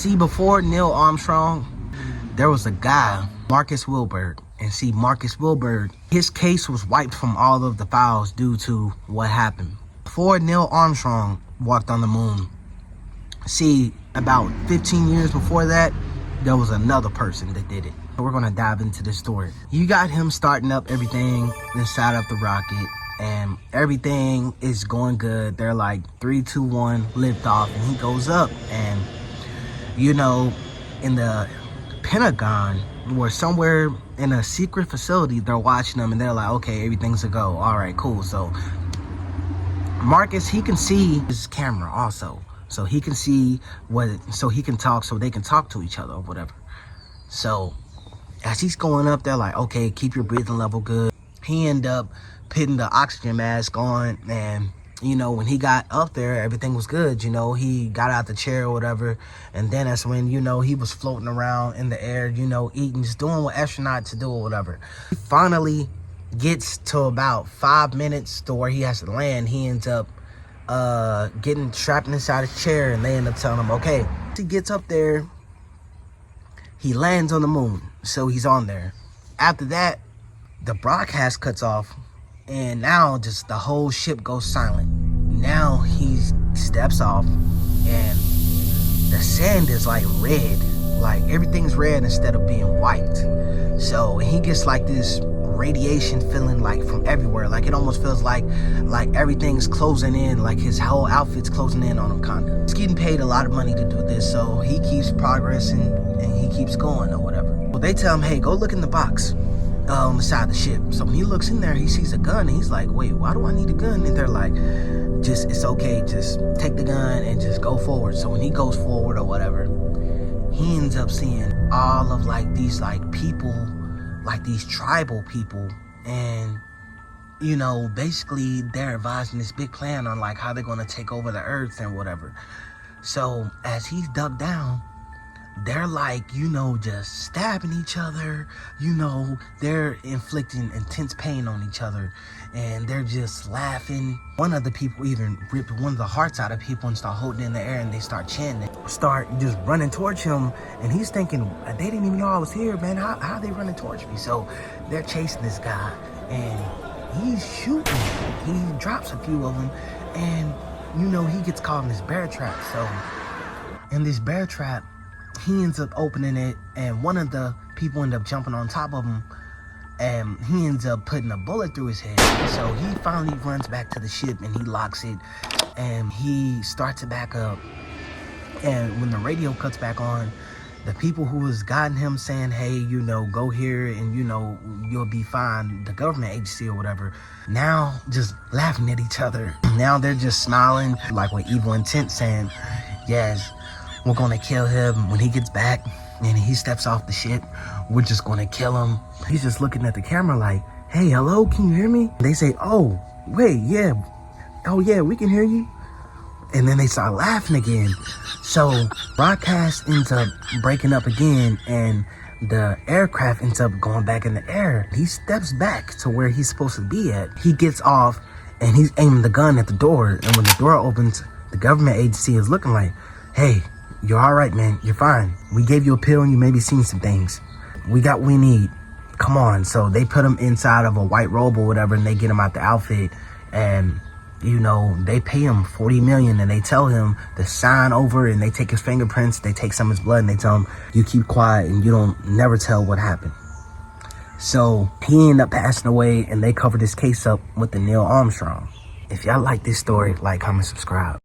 See, before Neil Armstrong, there was a guy, Marcus Wilberg. And see, Marcus Wilberg, his case was wiped from all of the files due to what happened. Before Neil Armstrong walked on the moon, see, about 15 years before that, there was another person that did it. We're gonna dive into this story. You got him starting up everything inside of the rocket, and everything is going good. They're like 3, 2, 1, lift off, and he goes up. And you know, in the Pentagon, or somewhere in a secret facility, they're watching them, and they're like, okay, everything's a go. All right, cool. So Marcus, he can see his camera also, so he can see so he can talk, so they can talk to each other or whatever. So as he's going up, they're like, okay, keep your breathing level good. He ended up putting the oxygen mask on, and you know, when he got up there, everything was good. You know, he got out the chair or whatever, and then that's when, you know, he was floating around in the air, you know, eating, just doing what astronauts do or whatever. He finally gets to about 5 minutes to where he has to land. He ends up getting trapped inside his chair, and they end up telling him, okay. He gets up there, he lands on the moon, so he's on there. After that, the broadcast cuts off, and now just the whole ship goes silent. Now he steps off, and the sand is like red, like everything's red instead of being white. So he gets like this radiation feeling, like from everywhere. Like it almost feels like everything's closing in, like his whole outfit's closing in on him, kinda. He's getting paid a lot of money to do this, so he keeps progressing and he keeps going or whatever. Well, they tell him, hey, go look in the box on the side of the ship. So when he looks in there, he sees a gun, and he's like, wait, why do I need a gun? And they're like, just, it's okay, just take the gun and just go forward. So when he goes forward or whatever, he ends up seeing all of like these like people, like these tribal people, and you know, basically they're advising this big plan on like how they're gonna take over the earth and whatever. So as he's dug down, they're like, you know, just stabbing each other, you know, they're inflicting intense pain on each other, and they're just laughing. One of the people even ripped one of the hearts out of people and start holding it in the air, and they start chanting, start just running towards him, and he's thinking, they didn't even know I was here, man, how are they running towards me? So they're chasing this guy, and he's shooting. He drops a few of them, and you know, he gets caught in this bear trap. So in this bear trap, he ends up opening it, and one of the people end up jumping on top of him, and he ends up putting a bullet through his head. So he finally runs back to the ship, and he locks it, and he starts to back up. And when the radio cuts back on, the people who was guiding him saying, hey, you know, go here and, you know, you'll be fine, the government agency or whatever, now just laughing at each other. Now they're just smiling like with evil intent, saying, yes, we're gonna kill him when he gets back and he steps off the ship. We're just gonna kill him. He's just looking at the camera like, hey, hello, can you hear me? They say, oh, wait, yeah. Oh, yeah, we can hear you. And then they start laughing again. So broadcast ends up breaking up again, and the aircraft ends up going back in the air. He steps back to where he's supposed to be at. He gets off, and he's aiming the gun at the door. And when the door opens, the government agency is looking like, hey, you're all right, man. You're fine. We gave you a pill, and you maybe seen some things. We got what we need. Come on. So they put him inside of a white robe or whatever, and they get him out the outfit, and you know, they pay him $40 million, and they tell him to sign over, and they take his fingerprints, they take some of his blood, and they tell him, you keep quiet and you don't never tell what happened. So he ended up passing away, and they covered this case up with the Neil Armstrong. If y'all like this story, like, comment, subscribe.